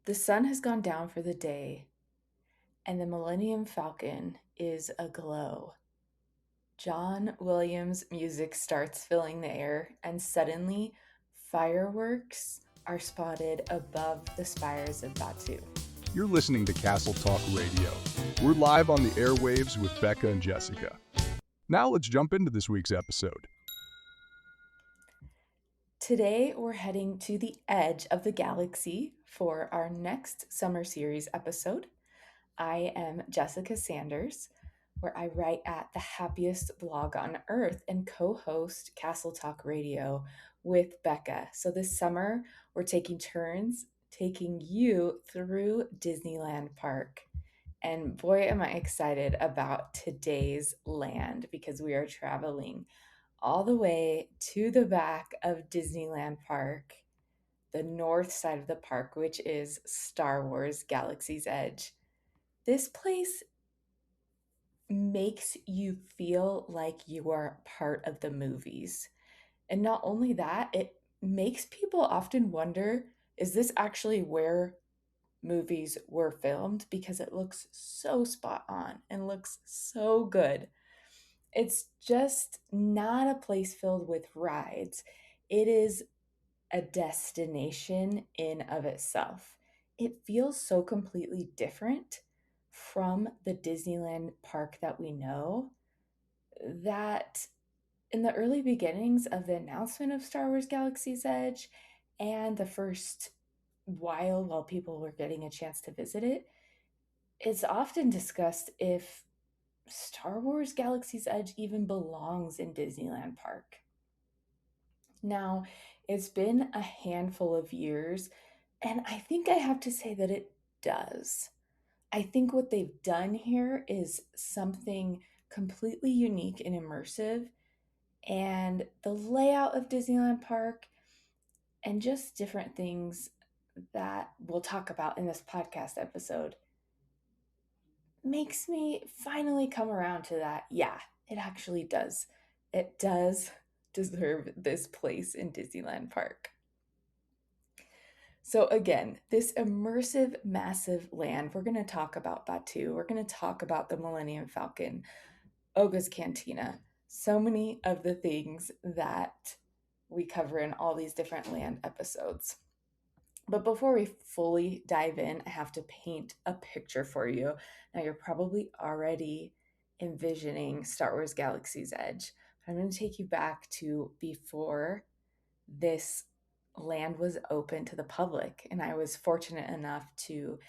The sun has gone down for the day, and the Millennium Falcon is aglow. John Williams' music starts filling the air, and suddenly fireworks are spotted above the spires of Batu. You're listening to Castle Talk Radio. We're live on the airwaves with Becca and Jessica. Now let's jump into this week's episode. Today, we're heading to the edge of the galaxy for our next summer series episode. I am Jessica Sanders, where I write at the happiest blog on earth and co host Castle Talk Radio with Becca. So this summer, we're taking turns taking you through Disneyland Park. And boy, am I excited about today's land because we are traveling all the way to the back of Disneyland Park, the north side of the park, which is Star Wars Galaxy's Edge. This place makes you feel like you are part of the movies. And not only that, it makes people often wonder, is this actually where movies were filmed? Because it looks so spot on and looks so good. It's just not a place filled with rides. It is a destination in of itself. It feels so completely different from the Disneyland park that we know that in the early beginnings of the announcement of Star Wars Galaxy's Edge and the first while people were getting a chance to visit it, it's often discussed if Star Wars Galaxy's Edge even belongs in Disneyland Park. Now, it's been a handful of years, and I think I have to say that it does. I think what they've done here is something completely unique and immersive, and the layout of Disneyland Park and just different things that we'll talk about in this podcast episode makes me finally come around to that. Yeah, it actually does. It does deserve this place in Disneyland Park. So, again, this immersive, massive land, we're going to talk about Batu. We're going to talk about the Millennium Falcon, Oga's Cantina, so many of the things that we cover in all these different land episodes. But before we fully dive in, I have to paint a picture for you. Now, you're probably already envisioning Star Wars Galaxy's Edge. I'm going to take you back to before this land was open to the public. And I was fortunate enough to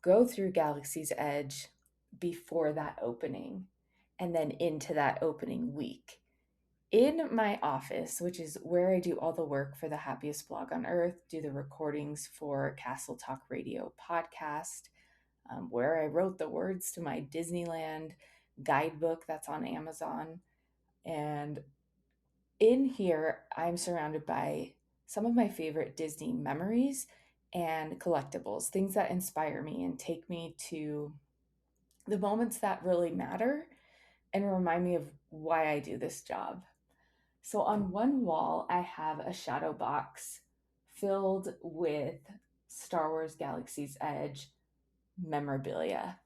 go through Galaxy's Edge before that opening and then into that opening week. In my office, which is where I do all the work for the happiest blog on earth, do the recordings for Castle Talk Radio podcast, where I wrote the words to my Disneyland guidebook that's on Amazon. And in here, I'm surrounded by some of my favorite Disney memories and collectibles, things that inspire me and take me to the moments that really matter and remind me of why I do this job. So on one wall, I have a shadow box filled with Star Wars Galaxy's Edge memorabilia.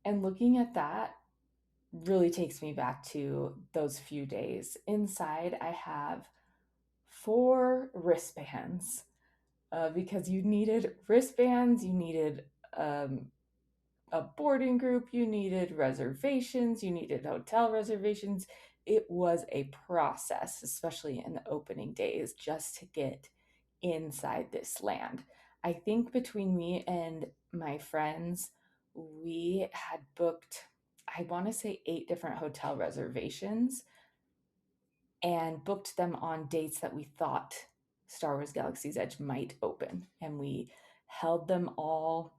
And looking at that really takes me back to those few days. Inside, I have 4 wristbands because you needed wristbands, you needed a boarding group, you needed reservations, you needed hotel reservations. It was a process, especially in the opening days, just to get inside this land. I think between me and my friends, we had booked, I want to say 8 different hotel reservations and booked them on dates that we thought Star Wars Galaxy's Edge might open. And we held them all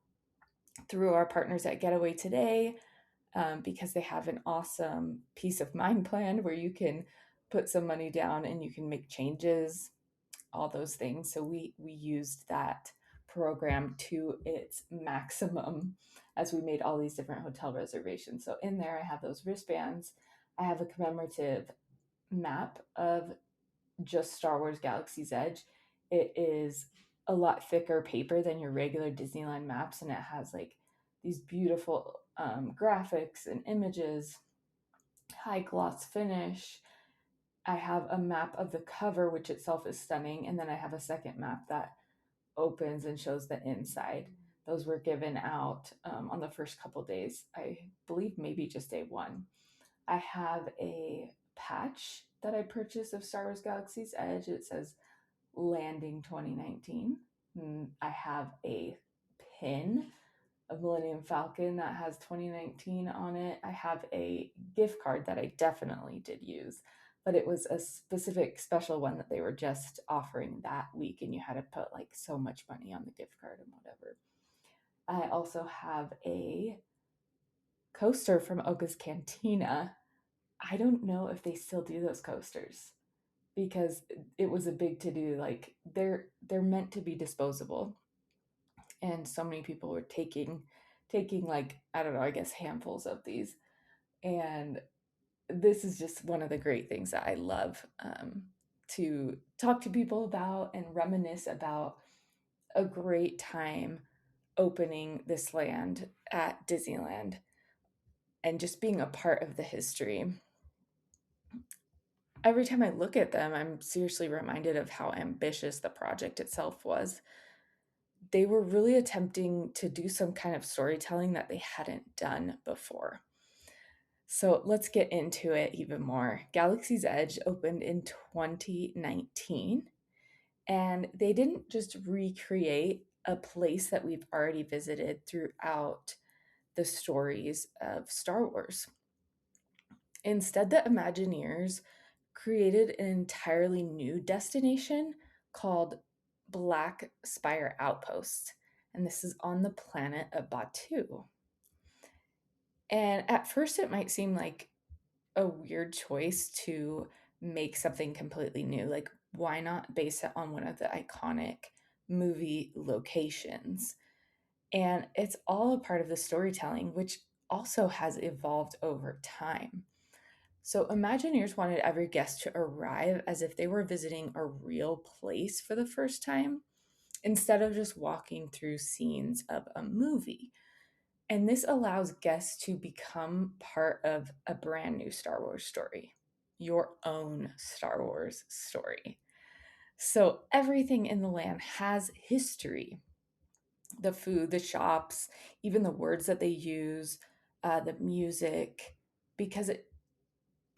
through our partners at Getaway Today because they have an awesome peace of mind plan where you can put some money down and you can make changes, all those things. So we used that program to its maximum as we made all these different hotel reservations. So in there, I have those wristbands. I have a commemorative map of just Star Wars Galaxy's Edge. It is a lot thicker paper than your regular Disneyland maps, and it has like these beautiful graphics and images, high gloss finish. I have a map of the cover, which itself is stunning, and then I have a second map that opens and shows the inside. Those were given out on the first couple days. I believe maybe just day one. I have a patch that I purchased of Star Wars Galaxy's Edge. It says Landing 2019. I have a pin of Millennium Falcon that has 2019 on it. I have a gift card that I definitely did use, but it was a specific special one that they were just offering that week, and you had to put like so much money on the gift card and whatever. I also have a coaster from Oga's Cantina. I don't know if they still do those coasters because it was a big to do. Like they're meant to be disposable, and so many people were taking like, I don't know, I guess handfuls of these. And this is just one of the great things that I love, to talk to people about and reminisce about a great time opening this land at Disneyland and just being a part of the history. Every time I look at them, I'm seriously reminded of how ambitious the project itself was. They were really attempting to do some kind of storytelling that they hadn't done before. So let's get into it even more. Galaxy's Edge opened in 2019, and they didn't just recreate a place that we've already visited throughout the stories of Star Wars. Instead, the Imagineers created an entirely new destination called Black Spire Outpost, and this is on the planet of Batuu. And at first, it might seem like a weird choice to make something completely new. Like, why not base it on one of the iconic movie locations? And it's all a part of the storytelling, which also has evolved over time. So, Imagineers wanted every guest to arrive as if they were visiting a real place for the first time, instead of just walking through scenes of a movie. And this allows guests to become part of a brand new Star Wars story, your own Star Wars story. So everything in the land has history: the food, the shops, even the words that they use, the music, because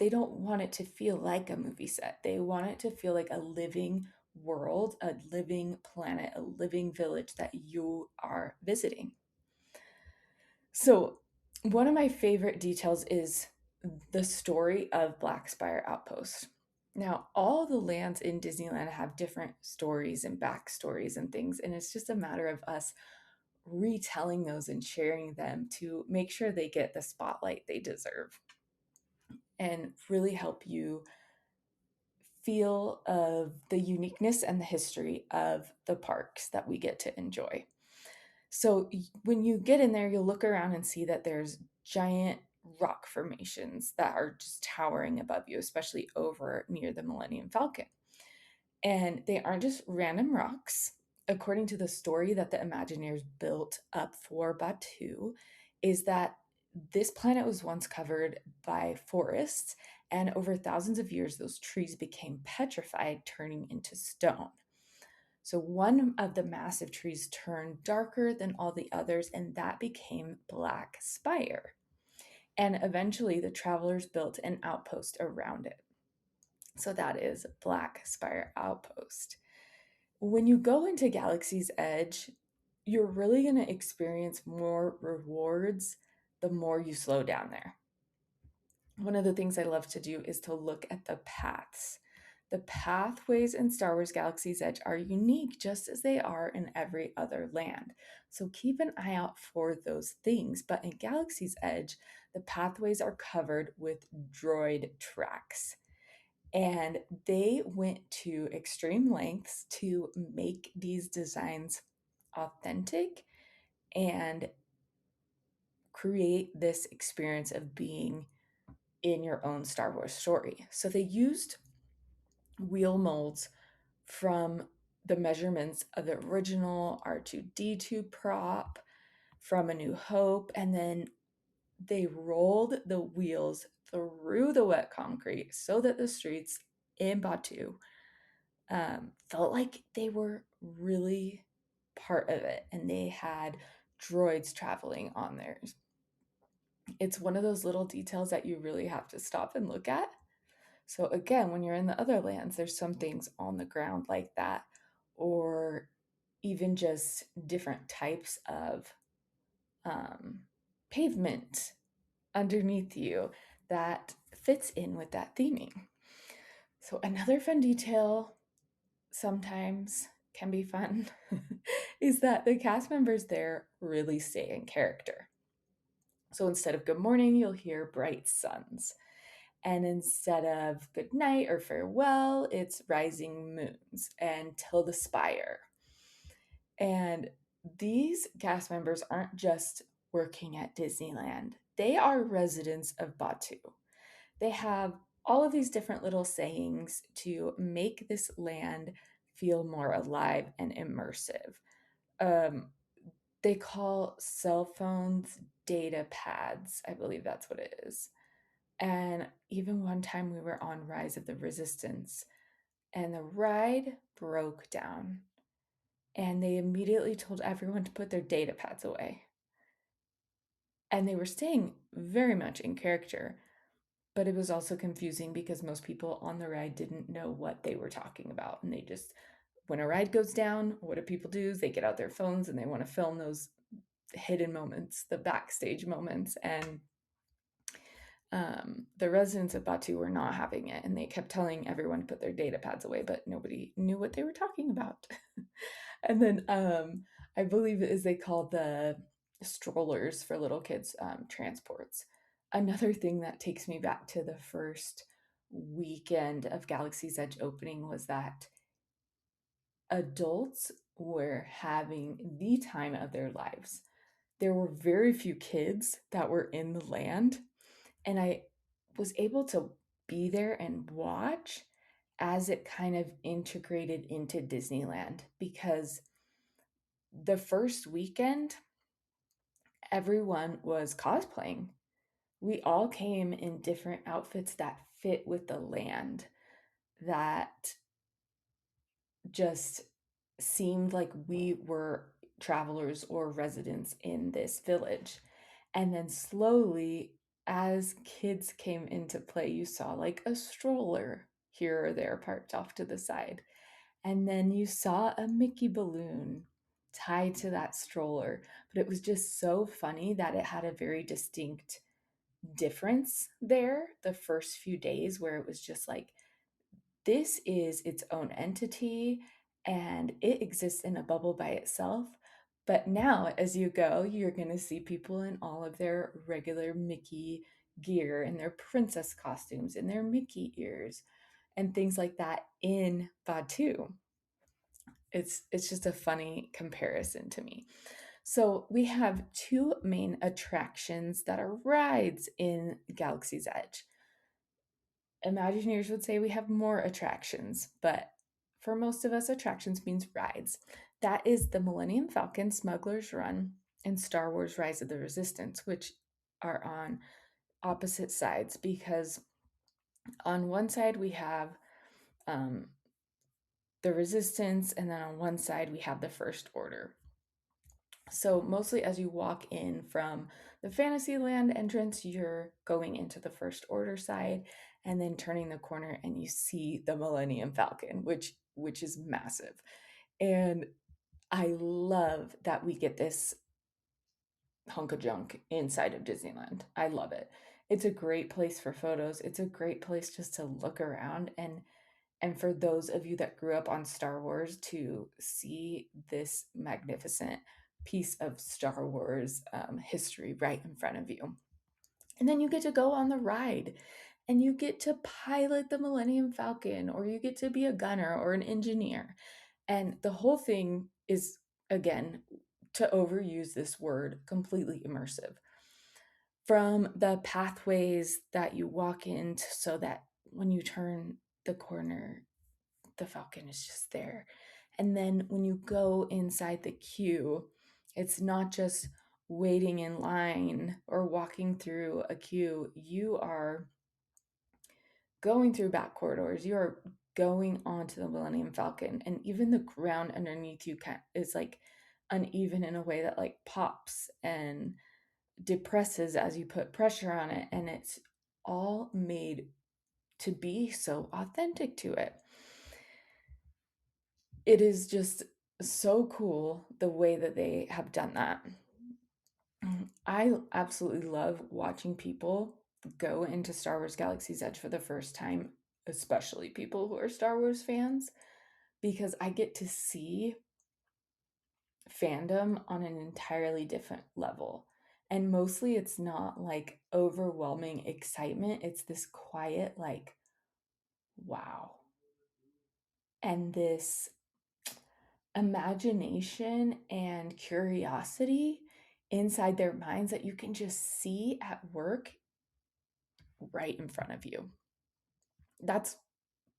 they don't want it to feel like a movie set. They want it to feel like a living world, a living planet, a living village that you are visiting. So, one of my favorite details is the story of Black Spire Outpost. Now, all the lands in Disneyland have different stories and backstories and things, and it's just a matter of us retelling those and sharing them to make sure they get the spotlight they deserve and really help you feel of the uniqueness and the history of the parks that we get to enjoy. So when you get in there, you'll look around and see that there's giant rock formations that are just towering above you, especially over near the Millennium Falcon. And they aren't just random rocks. According to the story that the Imagineers built up for Batuu, is that this planet was once covered by forests, and over thousands of years, those trees became petrified, turning into stone. So one of the massive trees turned darker than all the others, and that became Black Spire. And eventually, the travelers built an outpost around it. So that is Black Spire Outpost. When you go into Galaxy's Edge, you're really going to experience more rewards the more you slow down there. One of the things I love to do is to look at the paths. The pathways in Star Wars Galaxy's Edge are unique just as they are in every other land. So keep an eye out for those things. But in Galaxy's Edge, the pathways are covered with droid tracks. And they went to extreme lengths to make these designs authentic and create this experience of being in your own Star Wars story. So they used wheel molds from the measurements of the original R2D2 prop from A New Hope, and then they rolled the wheels through the wet concrete so that the streets in Batu felt like they were really part of it, and they had droids traveling on theirs. It's one of those little details that you really have to stop and look at. So, again, when you're in the other lands, there's some things on the ground like that, or even just different types of um, pavement underneath you that fits in with that theming. So, another fun detail sometimes can be fun is that the cast members there really stay in character. So, instead of good morning, you'll hear bright suns. And instead of good night or farewell, it's rising moons and till the spire. And these cast members aren't just working at Disneyland, they are residents of Batu. They have all of these different little sayings to make this land feel more alive and immersive. Um, they call cell phones data pads. I believe that's what it is. And even one time we were on Rise of the Resistance and the ride broke down and they immediately told everyone to put their data pads away. And they were staying very much in character, but it was also confusing because most people on the ride didn't know what they were talking about. And they just, when a ride goes down, what do people do? Is they get out their phones and they want to film those hidden moments, the backstage moments. And the residents of Batu were not having it, and they kept telling everyone to put their data pads away, but nobody knew what they were talking about. And then I believe it is they call the strollers for little kids transports. Another thing that takes me back to the first weekend of Galaxy's Edge opening was that adults were having the time of their lives. There were very few kids that were in the land, and I was able to be there and watch as it kind of integrated into Disneyland, because the first weekend, everyone was cosplaying. We all came in different outfits that fit with the land, that just seemed like we were travelers or residents in this village. And then slowly, as kids came into play, you saw like a stroller here or there parked off to the side. And then you saw a Mickey balloon tied to that stroller. But it was just so funny that it had a very distinct difference there the first few days, where it was just like, this is its own entity and it exists in a bubble by itself. But now, as you go, you're going to see people in all of their regular Mickey gear and their princess costumes and their Mickey ears and things like that in Batu. It's just a funny comparison to me. So we have two main attractions that are rides in Galaxy's Edge. Imagineers would say we have more attractions, but for most of us, attractions means rides. That is the Millennium Falcon, Smuggler's Run, and Star Wars Rise of the Resistance, which are on opposite sides, because on one side we have um, the Resistance, and then on one side we have the First Order. So, mostly as you walk in from the Fantasyland entrance, you're going into the First Order side and then turning the corner and you see the Millennium Falcon, which is massive. And I love that we get this hunk of junk inside of Disneyland. I love it. It's a great place for photos. It's a great place just to look around, and for those of you that grew up on Star Wars, to see this magnificent piece of Star Wars history right in front of you. And then you get to go on the ride and you get to pilot the Millennium Falcon, or you get to be a gunner or an engineer. And the whole thing is, again, to overuse this word, completely immersive. From the pathways that you walk into, so that when you turn the corner, the Falcon is just there. And then when you go inside the queue, it's not just waiting in line or walking through a queue. You are going through back corridors. You are going onto the Millennium Falcon, and even the ground underneath you is like uneven in a way that like pops and depresses as you put pressure on it, and it's all made to be so authentic to it. It is just so cool the way that they have done that. I absolutely love watching people go into Star Wars Galaxy's Edge for the first time, especially people who are Star Wars fans, because I get to see fandom on an entirely different level. And mostly it's not like overwhelming excitement, it's this quiet, like, wow. And this imagination and curiosity inside their minds that you can just see at work right in front of you. That's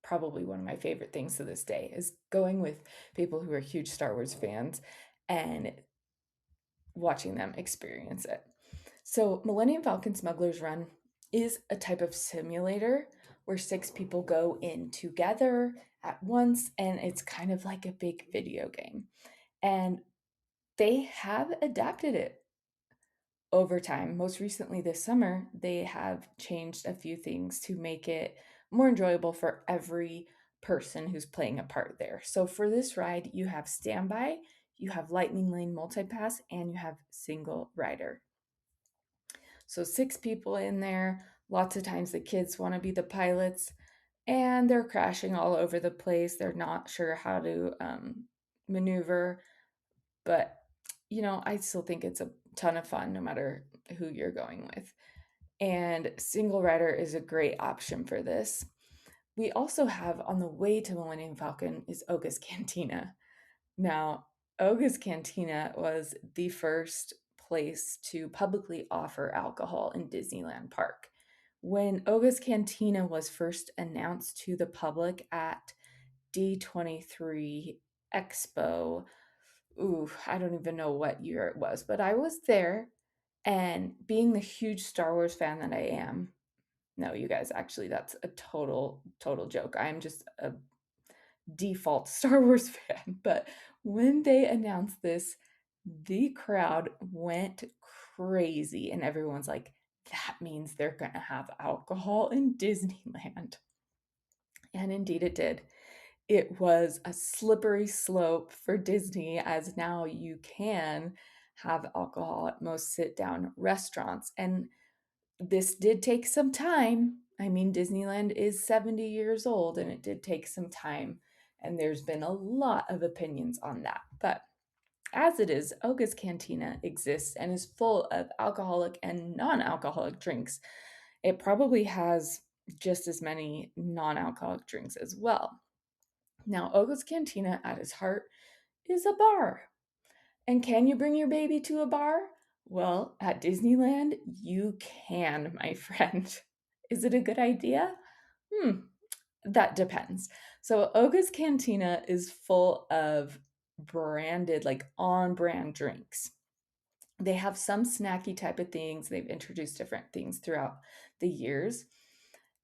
probably one of my favorite things to this day is going with people who are huge Star Wars fans and watching them experience it. So, Millennium Falcon Smuggler's Run is a type of simulator where 6 people go in together at once, and it's kind of like a big video game. And they have adapted it over time. Most recently this summer, they have changed a few things to make it more enjoyable for every person who's playing a part there. So for this ride, you have standby, you have lightning lane multipass, and you have single rider. So 6 people in there. Lots of times the kids want to be the pilots and they're crashing all over the place. They're not sure how to maneuver, but I still think it's a ton of fun no matter who you're going with. And single rider is a great option for this. We also have on the way to Millennium Falcon is Oga's Cantina. Now, Oga's Cantina was the first place to publicly offer alcohol in Disneyland Park. When Oga's Cantina was first announced to the public at D23 Expo, I don't even know what year it was, but I was there, and being the huge Star Wars fan that I am, no, you guys, actually, that's a total joke. I am just a default Star Wars fan. But when they announced this, the crowd went crazy, and everyone's like, that means they're going to have alcohol in Disneyland. And indeed it did. It was a slippery slope for Disney, as now you can have alcohol at most sit down restaurants. And this did take some time. I mean, Disneyland is 70 years old, and it did take some time. And there's been a lot of opinions on that. But as it is, Oga's Cantina exists and is full of alcoholic and non alcoholic drinks. It probably has just as many non alcoholic drinks as well. Now, Oga's Cantina at its heart is a bar. And can you bring your baby to a bar? Well, at Disneyland, you can, my friend. Is it a good idea? That depends. So, Oga's Cantina is full of branded, like on brand drinks. They have some snacky type of things. They've introduced different things throughout the years.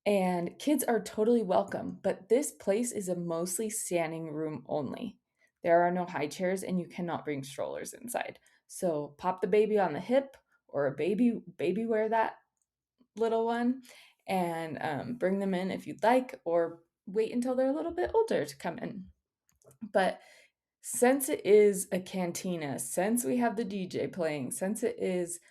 And kids are totally welcome, but this place is a mostly standing room only. There are no high chairs and you cannot bring strollers inside. So pop the baby on the hip or a baby wear that little one and bring them in if you'd like, or wait until they're a little bit older to come in. But since it is a cantina, since we have the DJ playing, since it is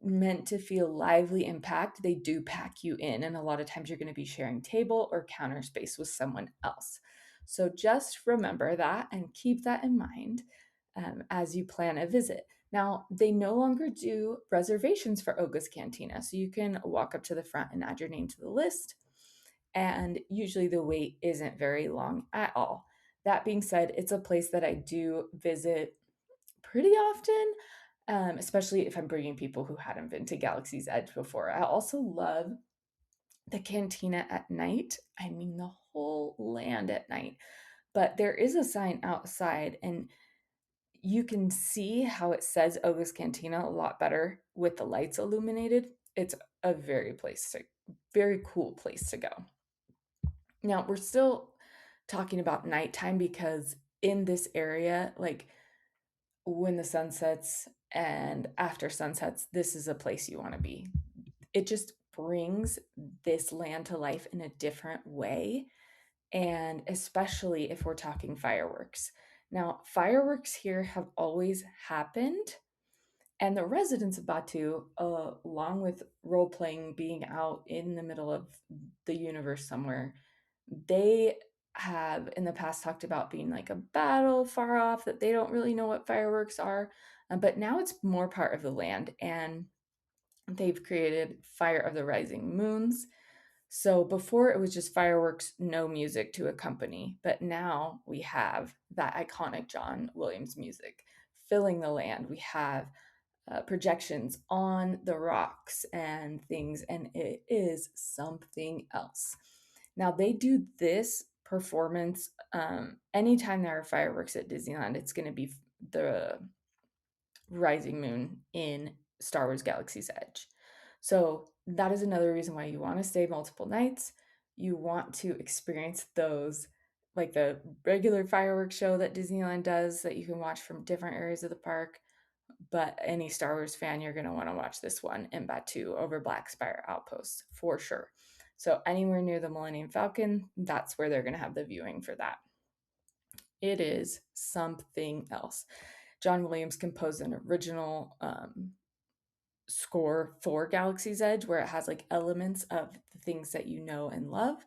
meant to feel lively and packed, they do pack you in. And a lot of times you're going to be sharing table or counter space with someone else. So just remember that and keep that in mind as you plan a visit. Now, they no longer do reservations for Oga's Cantina. So you can walk up to the front and add your name to the list. And usually the wait isn't very long at all. That being said, it's a place that I do visit pretty often, especially if I'm bringing people who hadn't been to Galaxy's Edge before. I also love the cantina at night. I mean, the whole land at night. but there is a sign outside, and you can see how it says Oga's Cantina a lot better with the lights illuminated. It's a very cool place to go. Now, we're still talking about nighttime because in this area, like when the sun sets and after sunsets, this is a place you want to be. It just brings this land to life in a different way, and especially if we're talking fireworks. Now, fireworks here have always happened, and the residents of Batu, along with role playing being out in the middle of the universe somewhere, they have in the past talked about being like a battle far off, that they don't really know what fireworks are. But now it's more part of the land, and they've created Fire of the Rising Moons. So before it was just fireworks, no music to accompany, but now we have that iconic John Williams music filling the land. We have projections on the rocks and things, and it is something else. Now, they do this performance anytime there are fireworks at Disneyland. It's going to be the rising moon in Star Wars Galaxy's Edge. So, that is another reason why you want to stay multiple nights. You want to experience those, like the regular fireworks show that Disneyland does that you can watch from different areas of the park. But any Star Wars fan, you're going to want to watch this one in Batu over Black Spire Outpost for sure. So, anywhere near the Millennium Falcon, that's where they're going to have the viewing for that. It is something else. John Williams composed an original score for Galaxy's Edge where it has like elements of the things that you know and love,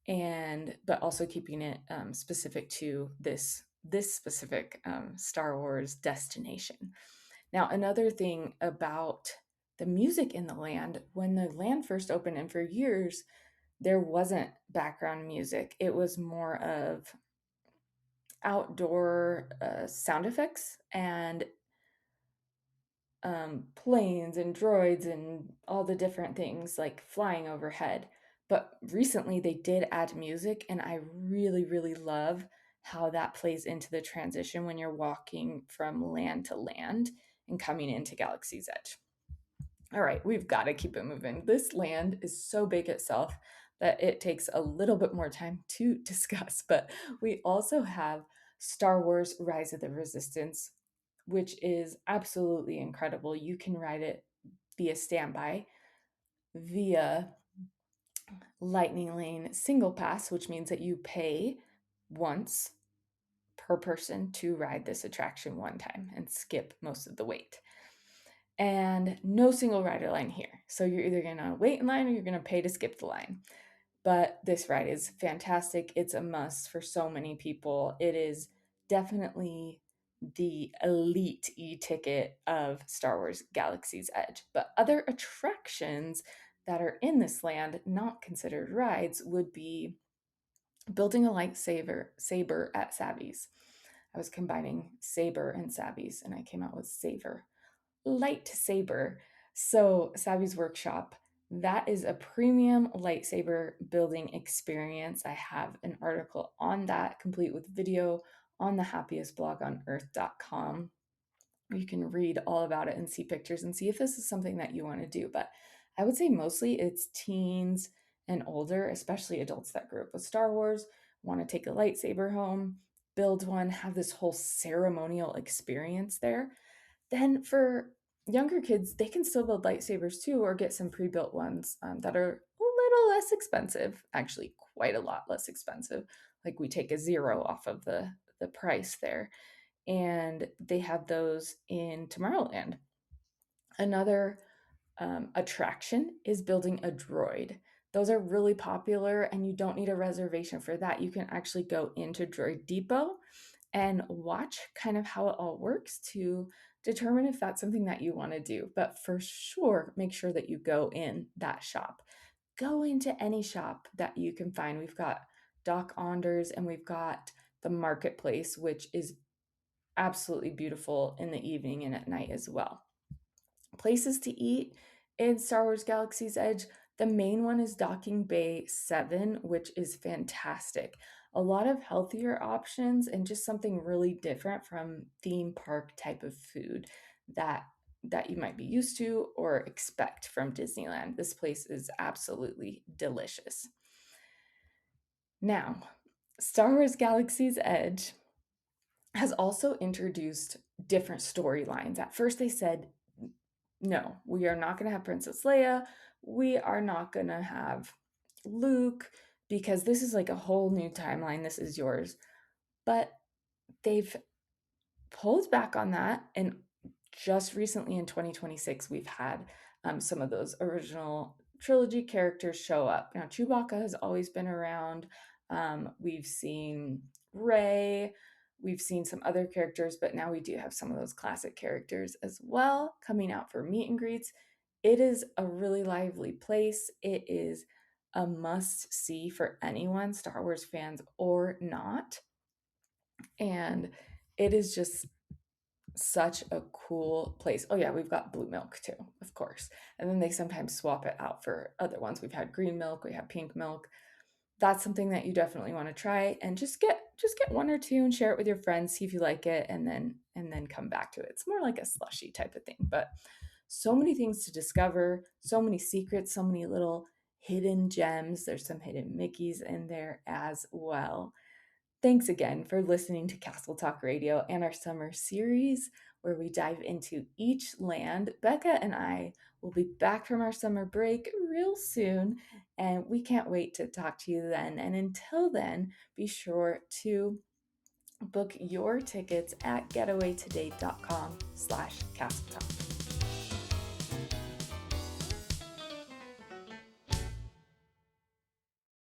and but also keeping it specific to this specific Star Wars destination. Now, another thing about the music in the land, when the land first opened, and for years there wasn't background music, it was more of outdoor sound effects and planes and droids and all the different things like flying overhead. But recently they did add music, and I really, really love how that plays into the transition when you're walking from land to land and coming into Galaxy's Edge. All right, we've got to keep it moving. This land is so big itself that it takes a little bit more time to discuss, but we also have Star Wars Rise of the Resistance, which is absolutely incredible. You can ride it via standby, via Lightning Lane single pass, which means that you pay once per person to ride this attraction one time and skip most of the wait. And no single rider line here. So you're either going to wait in line or you're going to pay to skip the line. But this ride is fantastic. It's a must for so many people. It is definitely the elite e-ticket of Star Wars Galaxy's Edge. But other attractions that are in this land, not considered rides, would be building a saber at Savvy's. I was combining saber and Savvy's, and I came out with saver. Lightsaber. So, Savvy's Workshop, that is a premium lightsaber building experience. I have an article on that, complete with video, on the happiestblogonearth.com. You can read all about it and see pictures and see if this is something that you want to do. But I would say mostly it's teens and older, especially adults that grew up with Star Wars, want to take a lightsaber home, build one, have this whole ceremonial experience there. Then for younger kids, they can still build lightsabers too, or get some pre-built ones that are a little less expensive, actually quite a lot less expensive. Like we take a zero off of the price there. And they have those in Tomorrowland. Another attraction is building a droid. Those are really popular, and you don't need a reservation for that. You can actually go into Droid Depot and watch kind of how it all works to determine if that's something that you want to do. But for sure, make sure that you go in that shop. Go into any shop that you can find. We've got Doc Onders and we've got the Marketplace, which is absolutely beautiful in the evening and at night as well. Places to eat in Star Wars Galaxy's Edge. The main one is Docking Bay 7, which is fantastic. A lot of healthier options and just something really different from theme park type of food that that you might be used to or expect from Disneyland. This place is absolutely delicious. Now, Star Wars Galaxy's Edge has also introduced different storylines. At first, they said, no, we are not going to have Princess Leia. We are not going to have Luke because this is like a whole new timeline. This is yours. But they've pulled back on that. And just recently in 2026, we've had some of those original trilogy characters show up. Now, Chewbacca has always been around. We've seen Rey. We've seen some other characters, but now we do have some of those classic characters as well coming out for meet and greets. It is a really lively place. It is a must see for anyone, Star Wars fans or not. And it is just such a cool place. Oh yeah, we've got blue milk too, of course. And then they sometimes swap it out for other ones. We've had green milk, we have pink milk. That's something that you definitely want to try and just get one or two and share it with your friends, see if you like it, and then come back to it. It's more like a slushy type of thing, but so many things to discover, so many secrets, so many little hidden gems. There's some hidden Mickeys in there as well. Thanks again for listening to Castle Talk Radio and our summer series where we dive into each land. Becca and I will be back from our summer break real soon, and we can't wait to talk to you then. And until then, be sure to book your tickets at getawaytoday.com/castletalk.